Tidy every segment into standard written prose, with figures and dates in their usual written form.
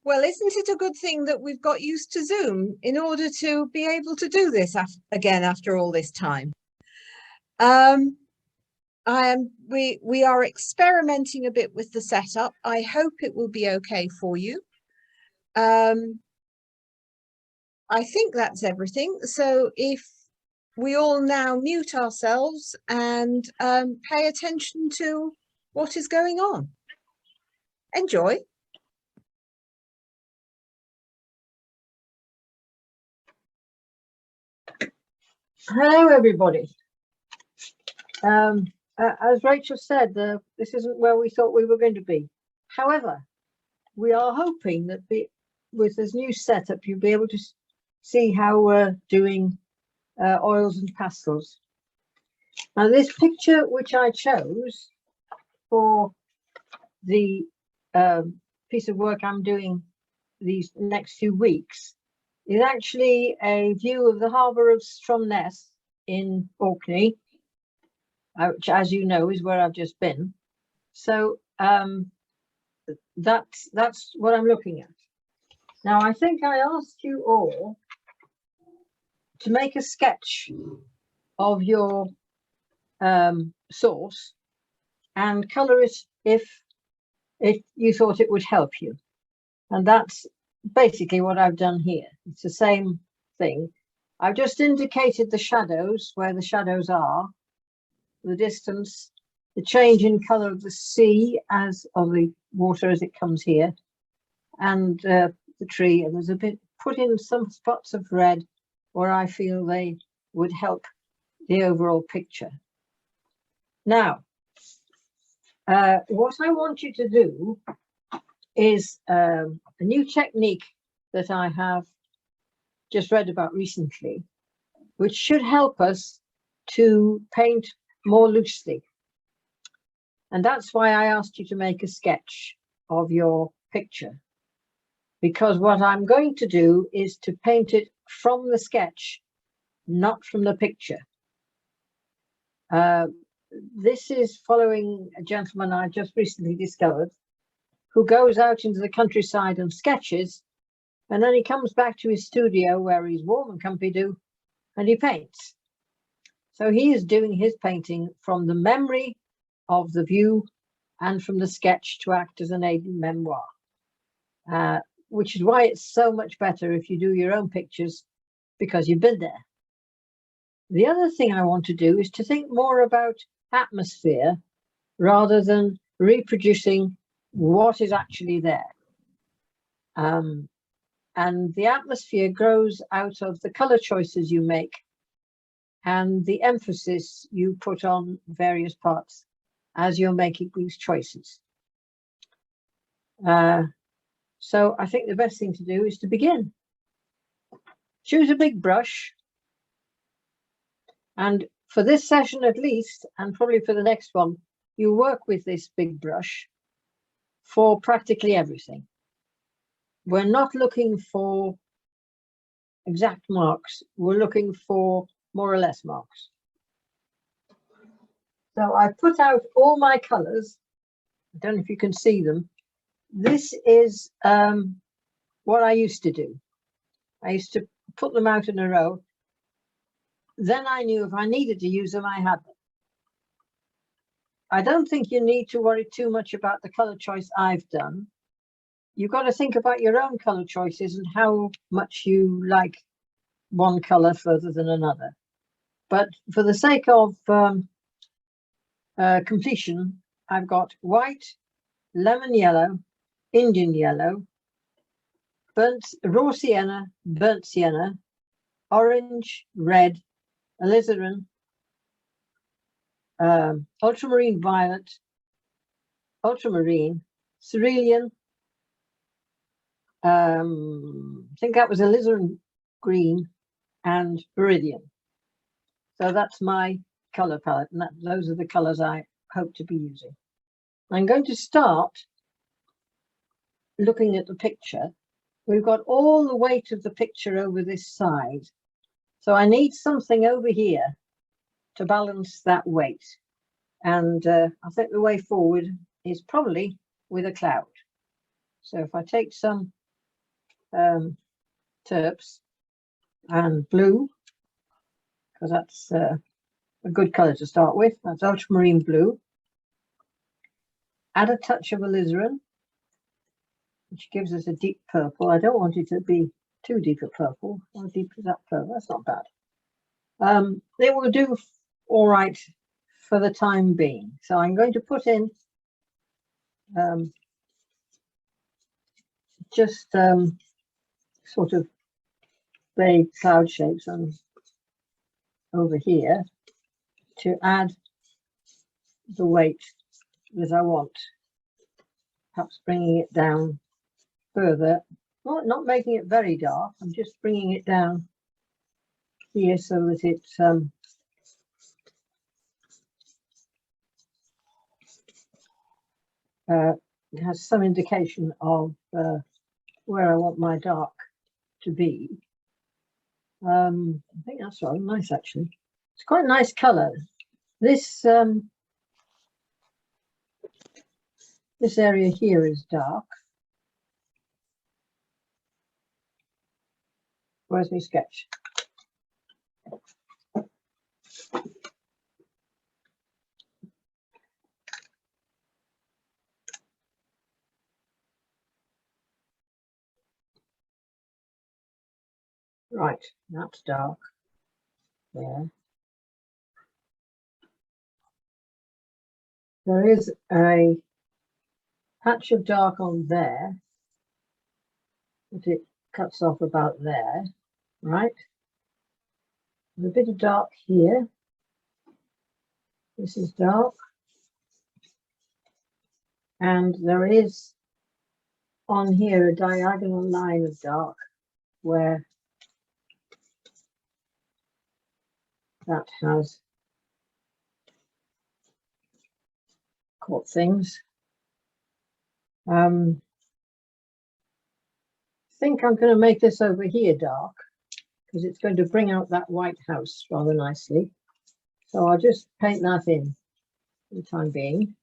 Well, isn't it a good thing that we've got used to Zoom in order to be able to do this again after all this time? We are experimenting a bit with the setup. I hope it will be okay for you. I think that's everything. So if we all now mute ourselves and pay attention to what is going on. Enjoy. Hello, everybody. As Rachel said, this isn't where we thought we were going to be. However, we are hoping that with this new setup, you'll be able to see how we're doing oils and pastels. Now, this picture which I chose for the piece of work I'm doing these next few weeks is actually a view of the harbour of Stromness in Orkney, which, as you know, is where I've just been. So that's what I'm looking at. Now, I think I asked you all to make a sketch of your source and colour it if you thought it would help you. And that's basically what I've done here. It's the same thing. I've just indicated the shadows, where the shadows are, the distance, the change in colour of the sea as of the water as it comes here, and the tree. And there's a bit, put in some spots of red where I feel they would help the overall picture. Now, what I want you to do is a new technique that I have just read about recently, which should help us to paint more loosely. And that's why I asked you to make a sketch of your picture, because what I'm going to do is to paint it from the sketch, not from the picture. This is following a gentleman I just recently discovered who goes out into the countryside and sketches, and then he comes back to his studio where he's warm and comfy do, and he paints. So he is doing his painting from the memory of the view and from the sketch to act as an aid memoir, which is why it's so much better if you do your own pictures, because you've been there. The other thing I want to do is to think more about atmosphere rather than reproducing what is actually there. And the atmosphere grows out of the color choices you make and the emphasis you put on various parts as you're making these choices. So I think the best thing to do is to begin. Choose a big brush, and for this session at least, and probably for the next one, you work with this big brush for practically everything. We're not looking for exact marks, we're looking for more or less marks. So I put out all my colors. I don't know if you can see them. This is what I used to do. I used to put them out in a row. Then I knew if I needed to use them, I had them. I don't think you need to worry too much about the color choice I've done. You've got to think about your own color choices and how much you like one color further than another. But for the sake of completion, I've got white, lemon yellow, Indian yellow, raw sienna, burnt sienna, orange, red, alizarin, ultramarine violet, ultramarine, cerulean, I think that was alizarin green, and viridian. So that's my color palette, and those are the colors I hope to be using. I'm going to start looking at the picture. We've got all the weight of the picture over this side, so I need something over here to balance that weight, and I think the way forward is probably with a cloud. So if I take some terps, and blue, because that's a good color to start with. That's ultramarine blue. Add a touch of alizarin, which gives us a deep purple. I don't want it to be too deep a purple. How deep is that purple? That's not bad. They will do all right for the time being. So I'm going to put in just sort of vague cloud shapes on over here to add the weight that I want. Perhaps bringing it down further, not making it very dark. I'm just bringing it down here so that it has some indication of where I want my dark to be. I think that's rather nice, actually. It's quite a nice color. This this area here is dark. Where's my sketch? Right, that's dark there. There is a patch of dark on there, but it cuts off about there, right? There's a bit of dark here. This is dark. And there is on here a diagonal line of dark where that has caught things. I think I'm going to make this over here dark because it's going to bring out that white house rather nicely. So I'll just paint that in for the time being.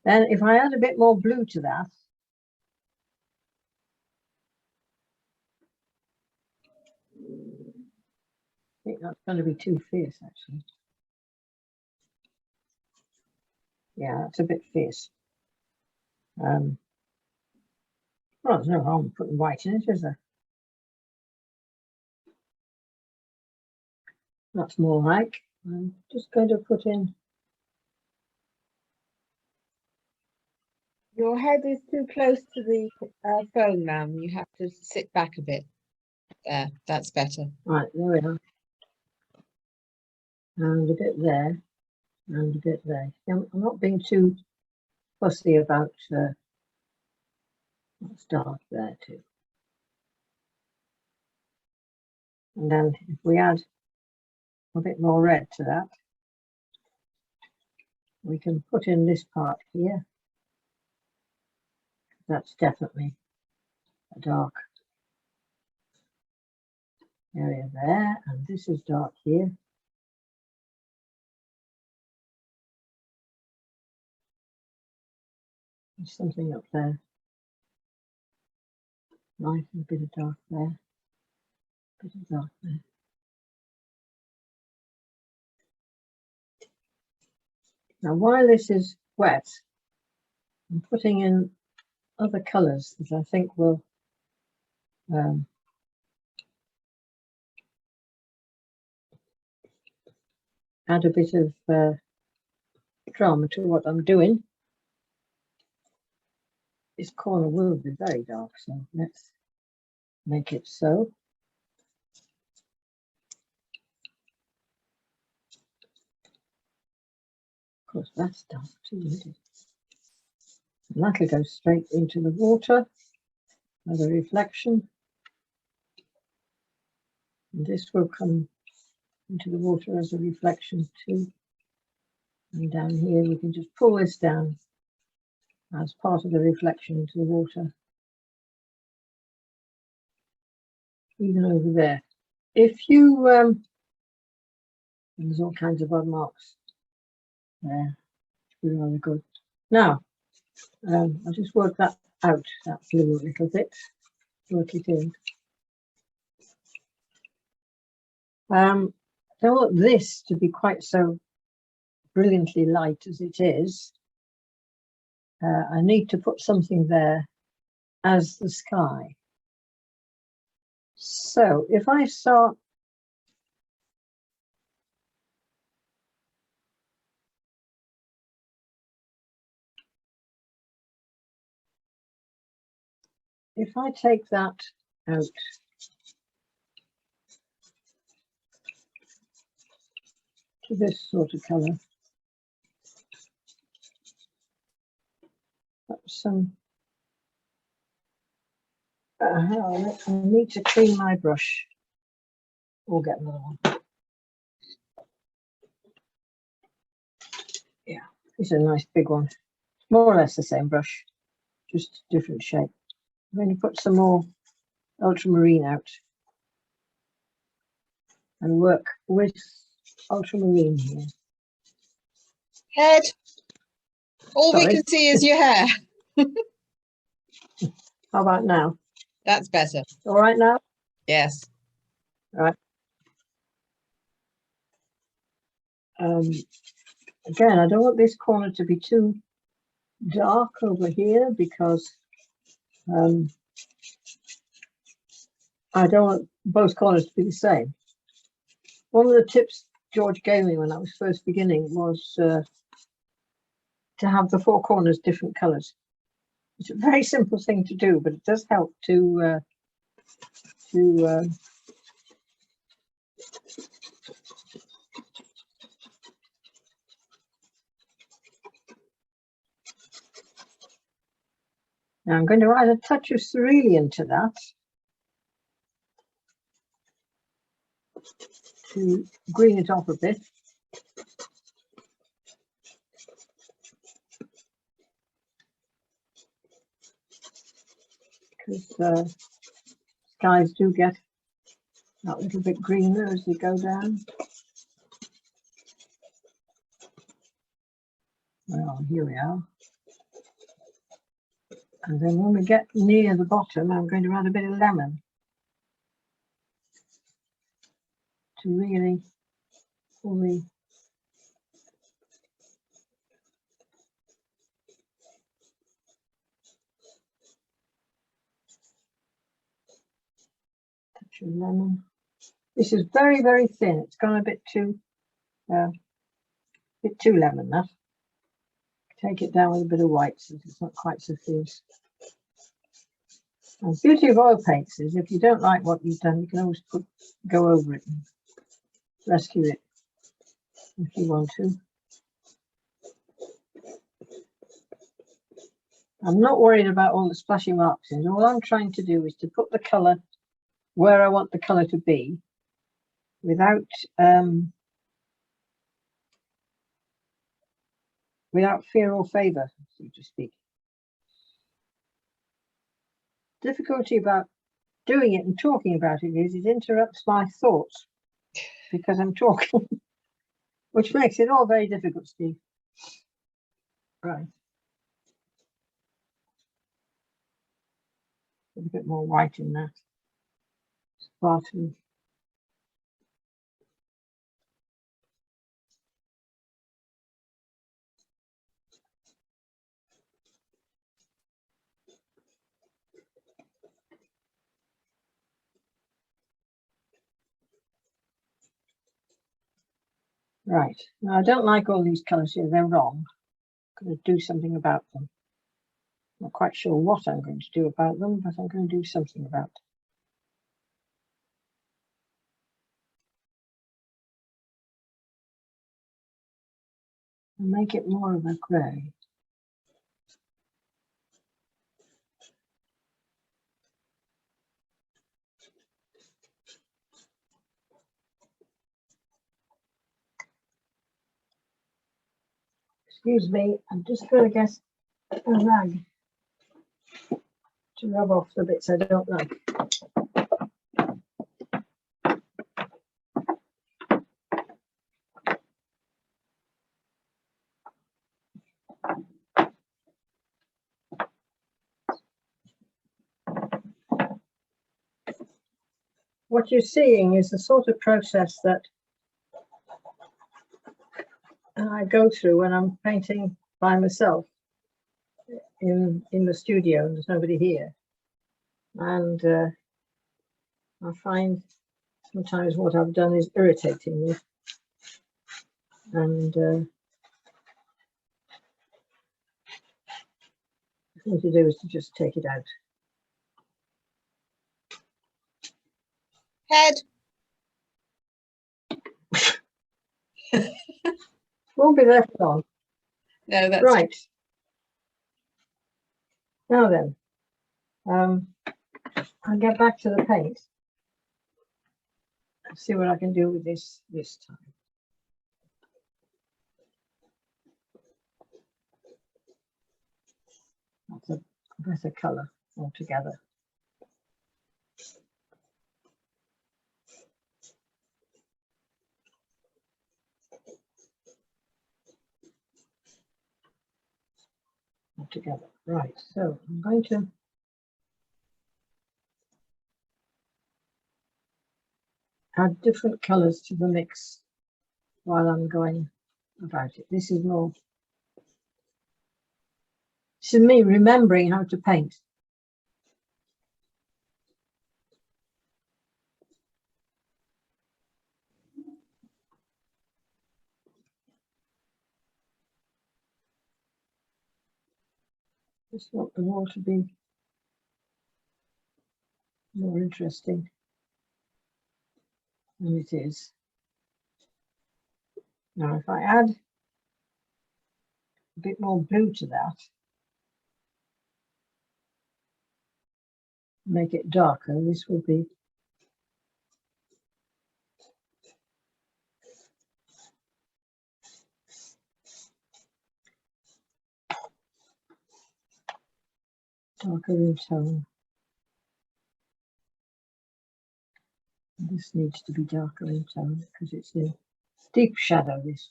Then if I add a bit more blue to that, I think that's going to be too fierce, actually. Yeah, that's a bit fierce. Well, there's no harm in putting white in it, is there? That's more like. I'm just going to put in. Your head is too close to the phone, ma'am. You have to sit back a bit. There, that's better. Right, there we are. And a bit there, and a bit there. I'm not being too fussy about what's dark there too. And then if we add a bit more red to that, we can put in this part here. That's definitely a dark area there, and this is dark here. There's something up there. Nice, a bit of dark there. A bit of dark there. Now, while this is wet, I'm putting in other colours that I think will add a bit of drama to what I'm doing. This corner will be very dark, so let's make it so. Of course, that's dark too, isn't it? And that'll go straight into the water as a reflection. And this will come into the water as a reflection too. And down here we can just pull this down as part of the reflection into the water. Even over there. If you, there's all kinds of odd marks there. It's really rather good. Now, I'll just work that out that blue a little bit, work it in. I don't want this to be quite so brilliantly light as it is. I need to put something there as the sky. So if I start if I take that out to this sort of colour, that's some. I need to clean my brush. We'll get another one. Yeah, it's a nice big one. More or less the same brush, just different shape. I'm going to put some more ultramarine out and work with ultramarine here. Head. All Sorry. we can see is your hair. How about now? That's better. All right now? Yes. All right. Again, I don't want this corner to be too dark over here because I don't want both corners to be the same. One of the tips George gave me when I was first beginning was to have the four corners different colours. It's a very simple thing to do, but it does help to now I'm going to add a touch of cerulean to that to green it off a bit. Because skies do get that little bit greener as they go down. Well, here we are. And then when we get near the bottom, I'm going to add a bit of lemon to really fully touch of lemon. This is very, very thin. It's gone a bit too lemon, that. Take it down with a bit of white so it's not quite so fierce. And the beauty of oil paints is if you don't like what you've done, you can always go over it and rescue it if you want to. I'm not worried about all the splashy marks in. All I'm trying to do is to put the colour where I want the colour to be without fear or favour, so to speak. Difficulty about doing it and talking about it is it interrupts my thoughts because I'm talking, which makes it all very difficult, Steve. Right. Put a bit more white in that. Sparkly. Right, now I don't like all these colours here, they're wrong. I'm going to do something about them. Not quite sure what I'm going to do about them, but I'm going to do something about them. And make it more of a grey. Excuse me, I'm just going to get a rag to rub off the bits I don't like. what you're seeing is the sort of process that I go through when I'm painting by myself in the studio and there's nobody here. And I find sometimes what I've done is irritating me. And the thing to do is to just take it out. Head. Won't be left on. No, that's Right. Now then, I'll get back to the paint and see what I can do with this time. That's a better colour altogether. Altogether. Right, so I'm going to add different colours to the mix while I'm going about it. This is me remembering how to paint. Just want the wall to be more interesting than it is. Now, if I add a bit more blue to that, make it darker, this will be darker in tone. This needs to be darker in tone because it's a deep shadow, this.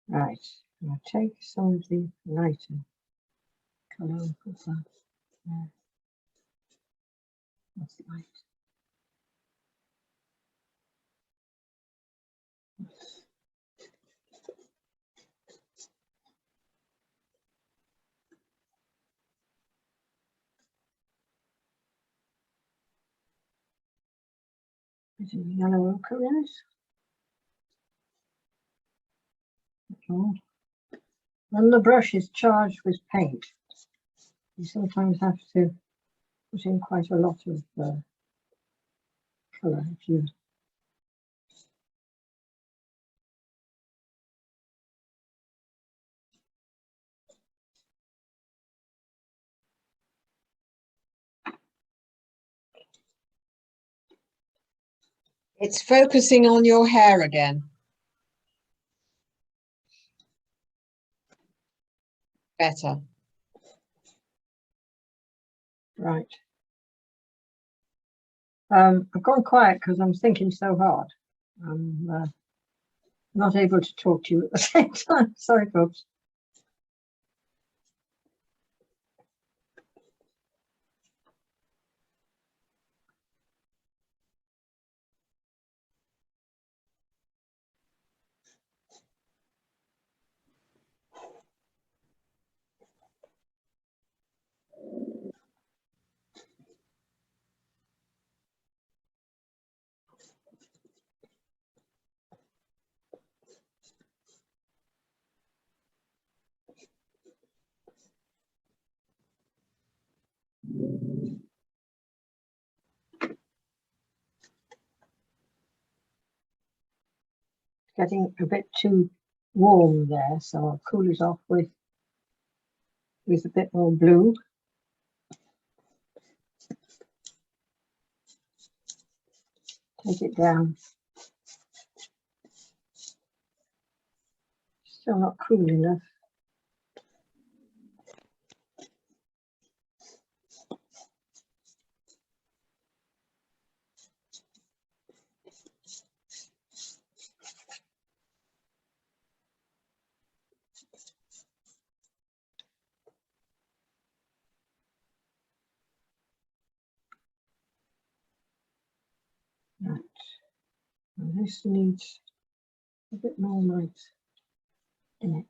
Right, I'll take some of the lighter colour and put that there. That's light. Bit of yellow ochre in it. Oh. When the brush is charged with paint, you sometimes have to put in quite a lot of colour if you It's focusing on your hair again. Better. right. I've gone quiet because I'm thinking so hard. I'm not able to talk to you at the same time. Sorry, folks. Getting a bit too warm there, so I'll cool it off with a bit more blue. Take it down. Still not cool enough. This needs a bit more light in it.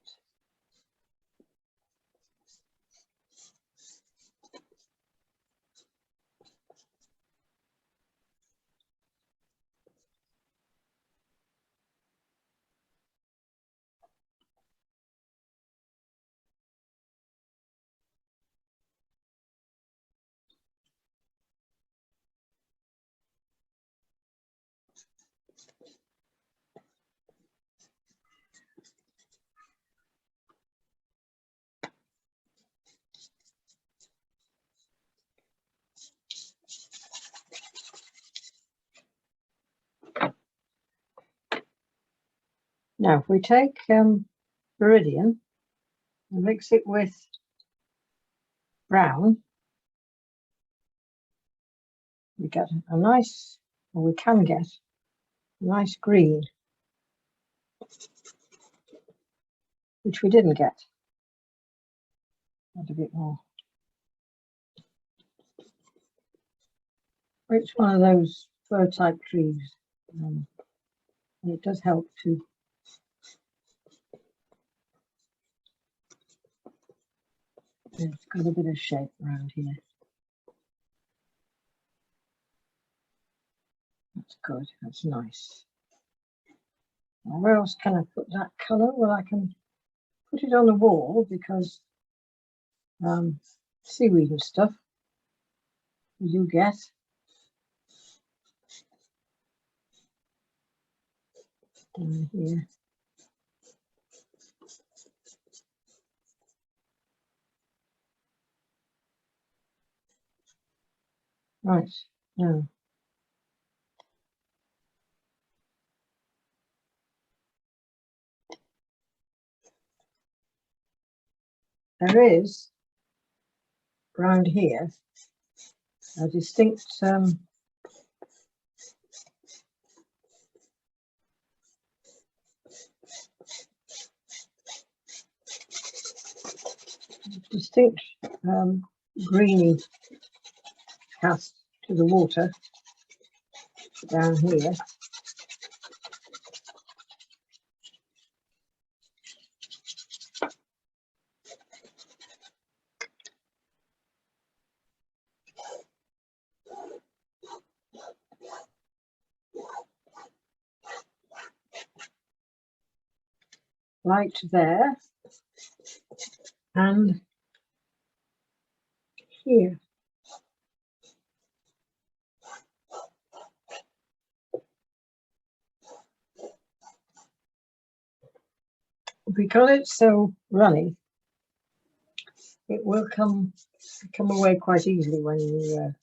Now, if we take Viridian and mix it with brown, we get a nice, or we can get a nice green, which we didn't get. Add a bit more. It's one of those fir type trees, and it does help to it's got a bit of shape around here. That's good, that's nice. Now, where else can I put that colour? Well, I can put it on the wall because seaweed and stuff you get. Down here. Right, now. There is, around here, a distinct greeny cast to the water down here. Right there and here. Because it's so runny, it will come away quite easily when you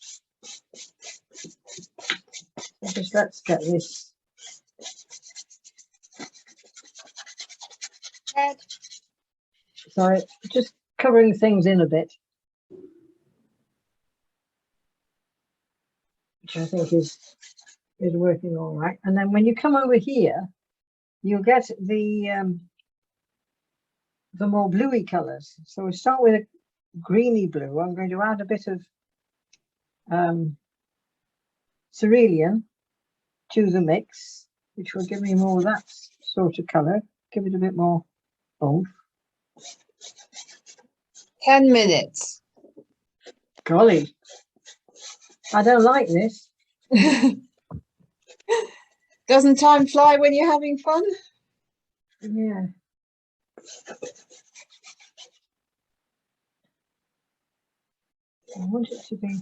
just let's get this. Sorry, just covering things in a bit, which I think is working all right. And then when you come over here, you'll get the more bluey colours. So we start with a greeny blue. I'm going to add a bit of cerulean to the mix, which will give me more of that sort of colour. Give it a bit more oomph. 10 minutes. Golly, I don't like this. Doesn't time fly when you're having fun? Yeah. I want it to be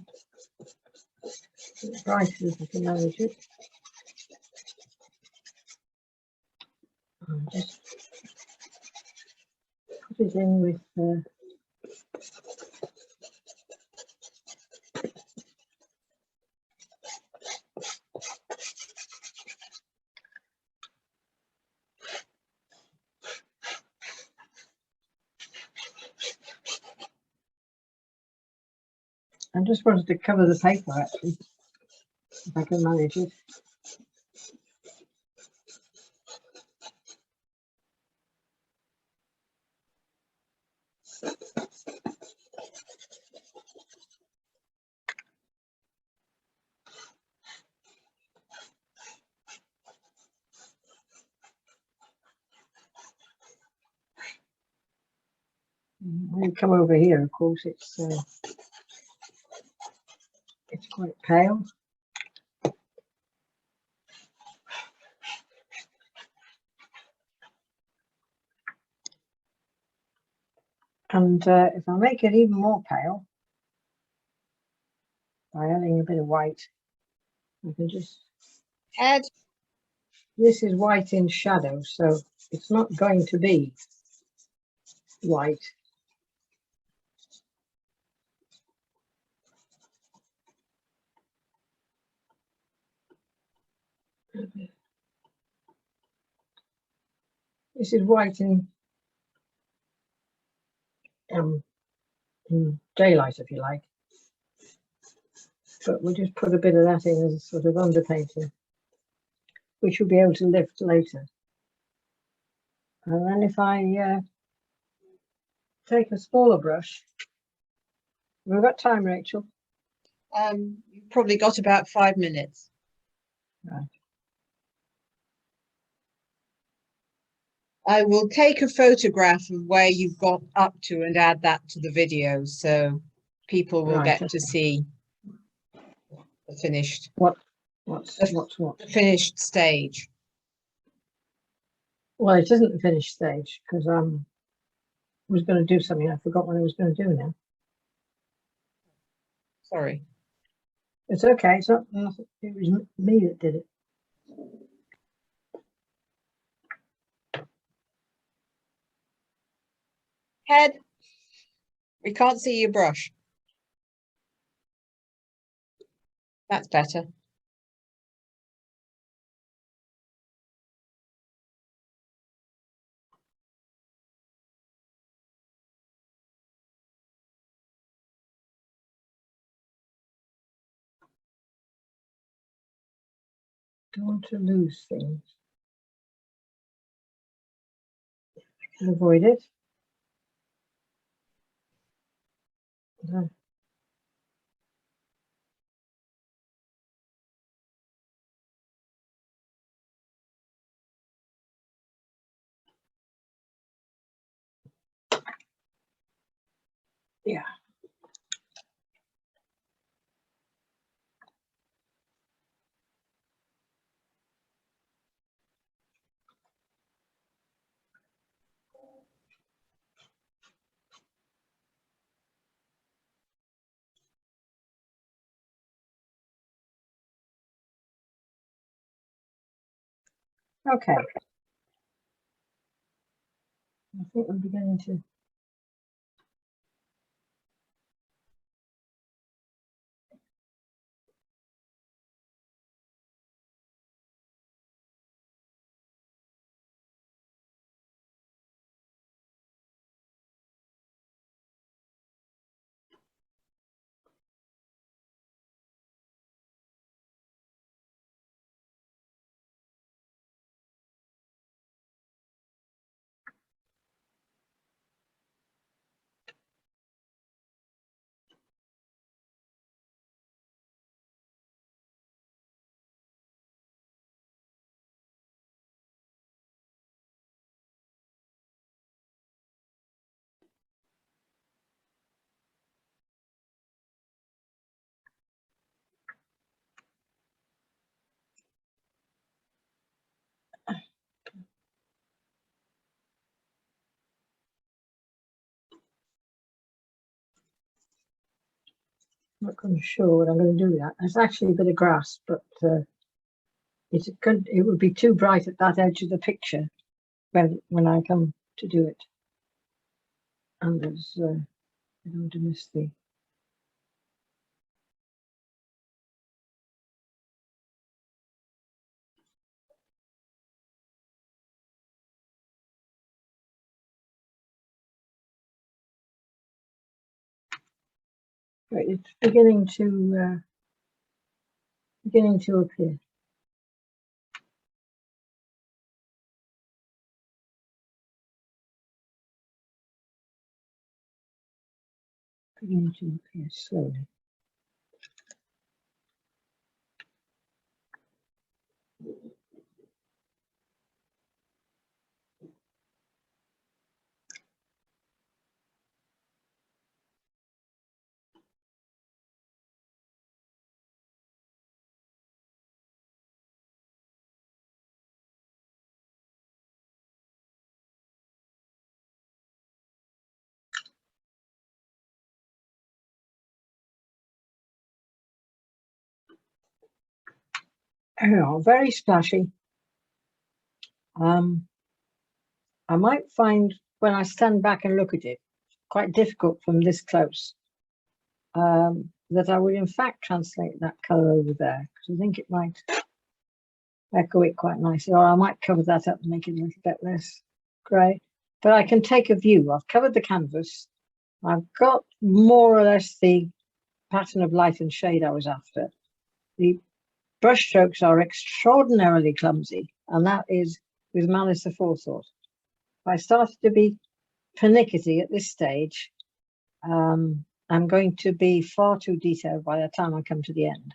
brighter if I can manage it. I'll just put it in with I just wanted to cover the paper actually, if I can manage it. when you come over here, of course, it's quite pale. And if I make it even more pale by adding a bit of white, I can just Ed, this is white in shadow, so it's not going to be white. This is white in daylight, if you like, but we'll just put a bit of that in as a sort of underpainting, which we'll be able to lift later. And then if I take a smaller brush, we've got time, Rachel. you've probably got about 5 minutes. Right. I will take a photograph of where you've got up to and add that to the video, so people will Right, get to see the finished, What's the finished stage. Well, it isn't the finished stage because I was going to do something. I forgot what I was going to do now. Sorry. It's okay. It's not. It was me that did it. Head, we can't see your brush. That's better. Don't want to lose things. I can avoid it. No. Yeah. Okay. I think we're beginning to. Not quite sure what I'm going to do with that. It's actually a bit of grass, but it would be too bright at that edge of the picture when I come to do it. And there's I don't want to miss the. Right, it's beginning to appear. Beginning to appear slowly. Oh, very splashy. I might find when I stand back and look at it, quite difficult from this close, that I would in fact translate that colour over there, because I think it might echo it quite nicely, or I might cover that up and make it a little bit less grey. But I can take a view. I've covered the canvas. I've got more or less the pattern of light and shade I was after. The brush strokes are extraordinarily clumsy, and that is with malice aforethought. If I started to be pernickety at this stage, I'm going to be far too detailed by the time I come to the end.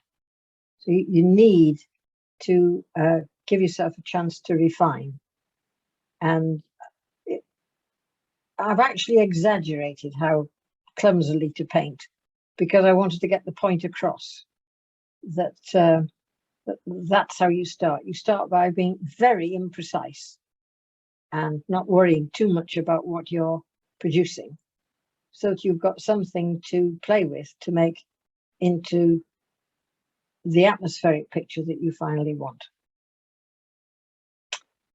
So you need to give yourself a chance to refine. And I've actually exaggerated how clumsily to paint, because I wanted to get the point across that that's how you start. You start by being very imprecise and not worrying too much about what you're producing, so that you've got something to play with to make into the atmospheric picture that you finally want.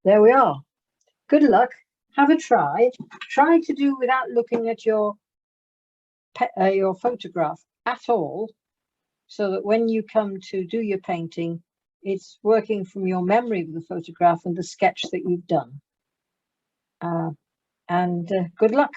There we are. Good luck. Have a try. Try to do without looking at your photograph at all, so that when you come to do your painting, it's working from your memory of the photograph and the sketch that you've done. And good luck.